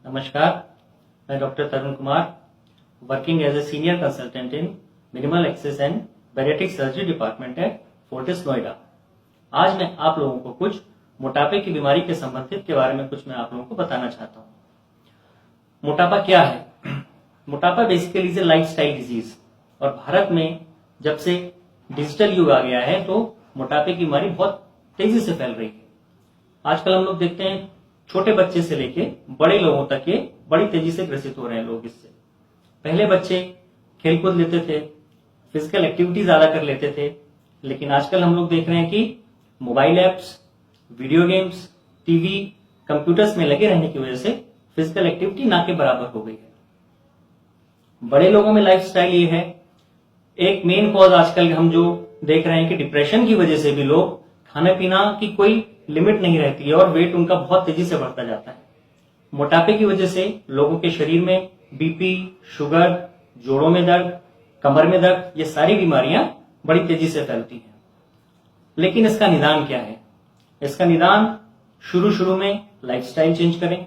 नमस्कार, मैं doctor Tarun Kumar, working as a senior consultant in minimal access and bariatric surgery department at Fortis Noida. आज मैं आप लोगों को कुछ मोटापे की बीमारी के संबंधित के बारे में कुछ मैं आप लोगों को बताना चाहता हूं। मोटापा क्या है? मोटापा basically is a lifestyle disease और भारत में जब से डिजिटल युग आ गया है तो मोटापे की बीमारी बहुत तेजी से फैल रही है। आजकल हम लोग देखते हैं छोटे बच्चे से लेके बड़े लोगों तक ये बड़ी तेजी से ग्रसित हो रहे हैं लोग इससे। पहले बच्चे खेलकूद लेते थे, फिजिकल एक्टिविटी ज्यादा कर लेते थे, लेकिन आजकल हम लोग देख रहे हैं कि mobile apps, video games, TV, computers में लगे रहने की वजह से फिजिकल एक्टिविटी ना के बराबर हो गई है। बड़े लोगों में लाइफस्टाइल ये है, एक मेन कॉज आजकल हम जो देख रहे हैं कि डिप्रेशन की वजह से भी लोग खाने पीना की कोई लिमिट नहीं रहती है और वेट उनका बहुत तेजी से बढ़ता जाता है। मोटापे की वजह से लोगों के शरीर में बीपी, शुगर, जोड़ों में दर्द, कमर में दर्द, ये सारी बीमारियां बड़ी तेजी से फैलती हैं। लेकिन इसका निदान क्या है? इसका निदान शुरू में लाइफस्टाइल चेंज करें,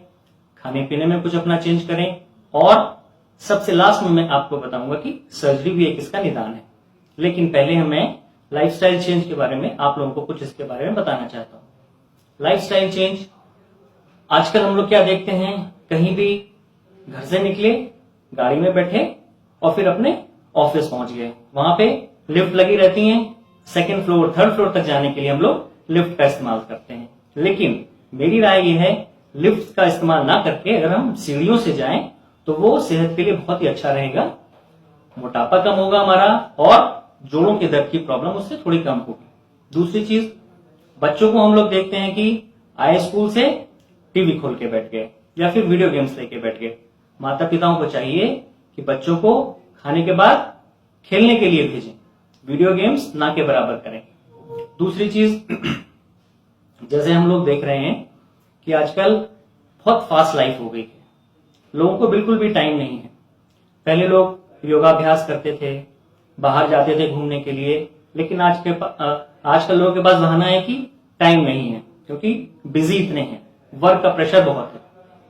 खाने पीने में कुछ अपना चेंज करें और सबसे लास्ट में मैं आपको बताऊंगा कि सर्जरी भी एक इसका निदान है। लेकिन पहले मैं लाइफस्टाइल चेंज के बारे में आप लोगों को कुछ इसके बारे में बताना चाहता हूं। लाइफस्टाइल चेंज, आजकल हम लोग क्या देखते हैं, कहीं भी घर से निकले, गाड़ी में बैठे और फिर अपने ऑफिस पहुंच गए, वहां पे लिफ्ट लगी रहती हैं, सेकंड फ्लोर, थर्ड फ्लोर तक जाने के लिए हम लोग लिफ्ट का इस्तेमाल करते हैं। लेकिन मेरी राय यह है, लिफ्ट का इस्तेमाल ना करके अगर हम सीढ़ियों से जाएं तो वो सेहत के लिए बहुत ही अच्छा रहेगा। मोटापा कम होगा हमारा और जोड़ों के दर्द की प्रॉब्लम उससे थोड़ी कम होगी। दूसरी चीज, बच्चों को हम लोग देखते हैं कि आए स्कूल से टीवी खोल के बैठ गए या फिर वीडियो गेम्स लेके बैठ गए। माता पिताओं को चाहिए कि बच्चों को खाने के बाद खेलने के लिए भेजें, वीडियो गेम्स ना के बराबर करें। दूसरी चीज, जैसे हम लोग देख रहे हैं कि आजकल बहुत फास्ट लाइफ हो गई है, लोगों को बिल्कुल भी टाइम नहीं है। पहले लोग योगाभ्यास करते थे, बाहर जाते थे घूमने के लिए, लेकिन आजकल लोगों के पास बहाना है कि टाइम नहीं है, क्योंकि बिजी इतने हैं, वर्क का प्रेशर बहुत है।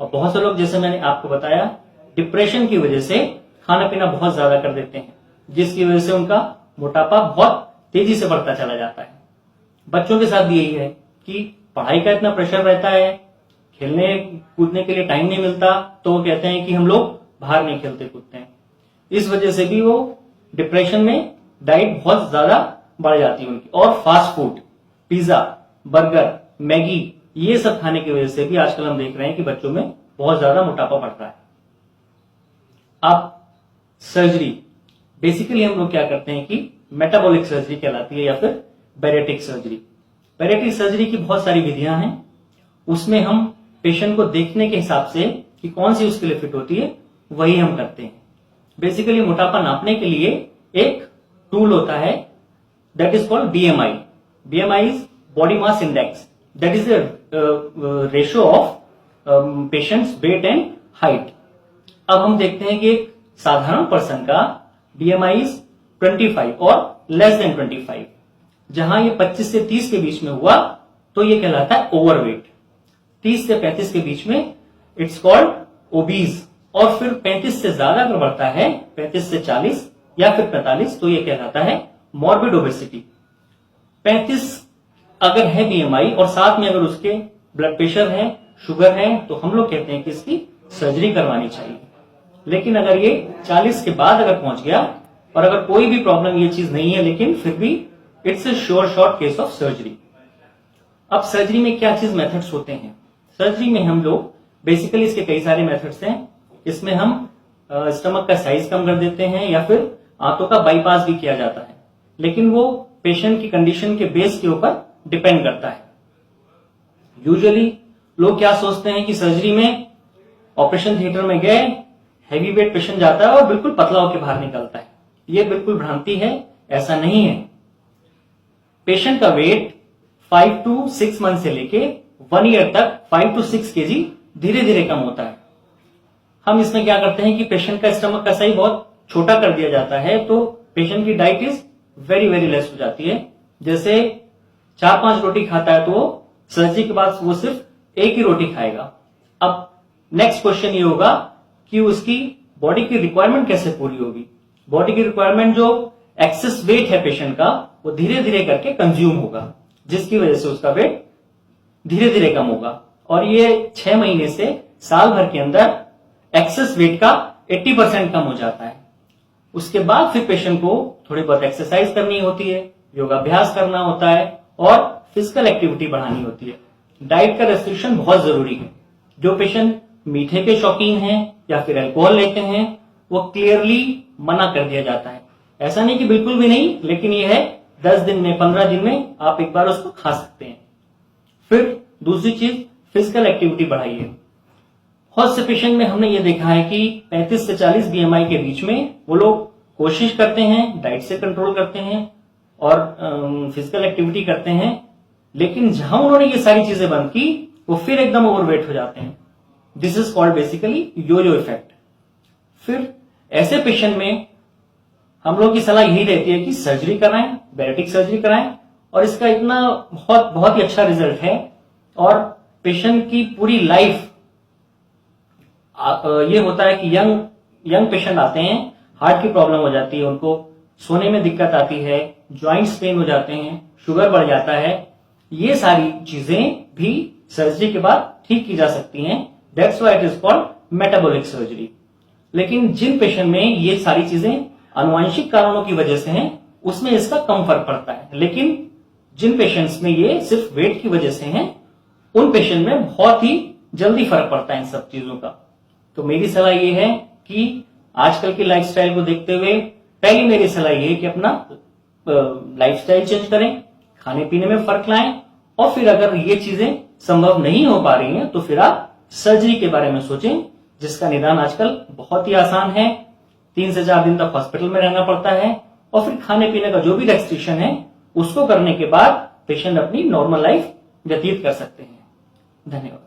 और बहुत से लोग, जैसे मैंने आपको बताया, डिप्रेशन की वजह से खाना पीना बहुत ज्यादा कर देते हैं, जिसकी वजह से उनका मोटापा बहुत तेजी से बढ़ता चला जाता है। बच्चों के साथ भी यही है कि पढ़ाई का इतना प्रेशर रहता है, खेलने कूदने के लिए टाइम नहीं मिलता, तो वो कहते हैं कि हम लोग बाहर नहीं खेलते कूदते हैं। इस वजह से भी वो डिप्रेशन में डाइट बहुत ज्यादा बढ़ जाती है उनकी। और fast food, pizza, burger, Maggi, ये सब खाने की वजह से भी आजकल हम देख रहे हैं कि बच्चों में बहुत ज्यादा मोटापा बढ़ रहा है। अब सर्जरी, बेसिकली हम लोग क्या करते हैं कि मेटाबॉलिक सर्जरी कहलाती है या फिर बैरिएट्रिक सर्जरी। बैरिएट्रिक सर्जरी की बहुत सारी विधियां हैं, उसमें हम पेशेंट को देखने के हिसाब से कि कौन सी उसके लिए फिट होती है वही हम करते हैं। बेसिकली मोटापा नापने के लिए एक टूल होता है, that is called BMI। BMI is body mass index, that is ratio of patients weight and height. अब हम देखते हैं कि एक साधारण पर्सन का BMI इज 25 और लेस देन 25। जहां ये 25 से 30 के बीच में हुआ तो ये कहलाता है ओवरवेट। 30 से 35 के बीच में इट्स कॉल्ड ओबीज, और फिर 35 से ज्यादा अगर बढ़ता है, 35 से 40 या फिर 45, तो ये कहलाता है मॉर्बिड ओबेसिटी। 35 अगर है BMI और साथ में अगर उसके ब्लड प्रेशर है, शुगर है, तो हम लोग कहते हैं कि इसकी सर्जरी करवानी चाहिए। लेकिन अगर ये 40 के बाद अगर पहुंच गया और अगर कोई भी प्रॉब्लम ये चीज नहीं है, लेकिन फिर भी it's a sure short case of surgery. अब सर्जरी में क्या चीज मेथड्स होते हैं? सर्जरी में हम लोग बेसिकली इसके कई सारे मेथड्स हैं। इसमें हम स्टमक का साइज कम कर देते हैं या फिर आंतों का बाईपास भी किया जाता है, लेकिन वो पेशेंट की कंडीशन के बेस के ऊपर डिपेंड करता है। यूजुअली लोग क्या सोचते हैं कि सर्जरी में ऑपरेशन थिएटर में गए, हैवी वेट पेशेंट जाता है और बिल्कुल पतला होकर बाहर निकलता है। ये बिल्कुल भ्रांति है, ऐसा नहीं है। पेशेंट का वेट 5 to 6 मंथ से लेके 1 ईयर तक 5 to 6 kg धीरे धीरे कम होता है। हम इसमें क्या करते हैं कि पेशेंट का स्टमक का साइज बहुत छोटा कर दिया जाता है, तो पेशेंट की diet is very very less हो जाती है। जैसे 4-5 रोटी खाता है तो सर्जरी के बाद वो सिर्फ एक ही रोटी खाएगा। अब नेक्स्ट क्वेश्चन ये होगा कि उसकी बॉडी की रिक्वायरमेंट कैसे पूरी होगी। बॉडी की रिक्वायरमेंट, जो एक्सेस वेट है पेशेंट का, वो धीरे धीरे करके कंज्यूम होगा, जिसकी वजह से उसका वेट धीरे धीरे कम होगा। और ये 6 महीने से साल भर के अंदर एक्सेस वेट का 80% कम हो जाता है। उसके बाद फिर पेशेंट को थोड़ी बहुत एक्सरसाइज करनी होती है, योगाभ्यास करना होता है और फिजिकल एक्टिविटी बढ़ानी होती है। डाइट का रेस्ट्रिक्शन बहुत जरूरी है। जो पेशेंट मीठे के शौकीन हैं या फिर अल्कोहल लेते हैं, वो क्लियरली मना कर दिया जाता है। ऐसा नहीं कि बिल्कुल भी नहीं, लेकिन ये है 10 दिन में, 15 दिन में आप एक बार उसको खा सकते हैं। फिर दूसरी चीज, फिजिकल एक्टिविटी बढ़ाइए। बहुत से पेशेंट में हमने ये देखा है कि 35 से 40 बीएमआई के बीच में वो लोग कोशिश करते हैं, डाइट से कंट्रोल करते हैं और फिजिकल एक्टिविटी करते हैं, लेकिन जहां उन्होंने ये सारी चीजें बंद की, वो फिर एकदम ओवरवेट हो जाते हैं। This is called basically yo-yo effect. फिर ऐसे पेशेंट में हम लोग की सलाह यही रहती है कि सर्जरी कराएं, बैरेटिक सर्जरी कराएं, और इसका इतना बहुत ही अच्छा रिजल्ट है। और पेशेंट की पूरी लाइफ, ये होता है कि यंग पेशेंट आते हैं, हार्ट की प्रॉब्लम हो जाती है, उनको सोने में दिक्कत आती है, जॉइंट्स पेन हो जाते हैं, शुगर बढ़ जाता है। ये सारी चीजें भी सर्जरी के बाद ठीक की जा सकती हैं। That's why it is called metabolic surgery. लेकिन जिन पेशेंट में ये सारी चीजें आनुवंशिक कारणों की वजह से हैं, उसमें इसका कम फर्क पड़ता है। लेकिन जिन पेशेंट्स में ये सिर्फ वेट की वजह से हैं, उन पेशेंट में बहुत ही जल्दी फर्क पड़ता है इन सब चीजों का। तो मेरी सलाह ये है कि आजकल की लाइफस्टाइल को देखते हुए पहली मेरी सलाह ये है कि अपना लाइफस्टाइल चेंज करें, खाने पीने में फर्क लाएं, और फिर अगर ये चीजें संभव नहीं हो पा रही हैं तो फिर आप सर्जरी के बारे में सोचें, जिसका निदान आजकल बहुत ही आसान है। 3 से 4 दिन तक हॉस्पिटल में रहना पड़ता है, और फिर खाने पीने का जो भी रेस्ट्रिक्शन है उसको करने के बाद पेशेंट अपनी नॉर्मल लाइफ व्यतीत कर सकते हैं। धन्यवाद।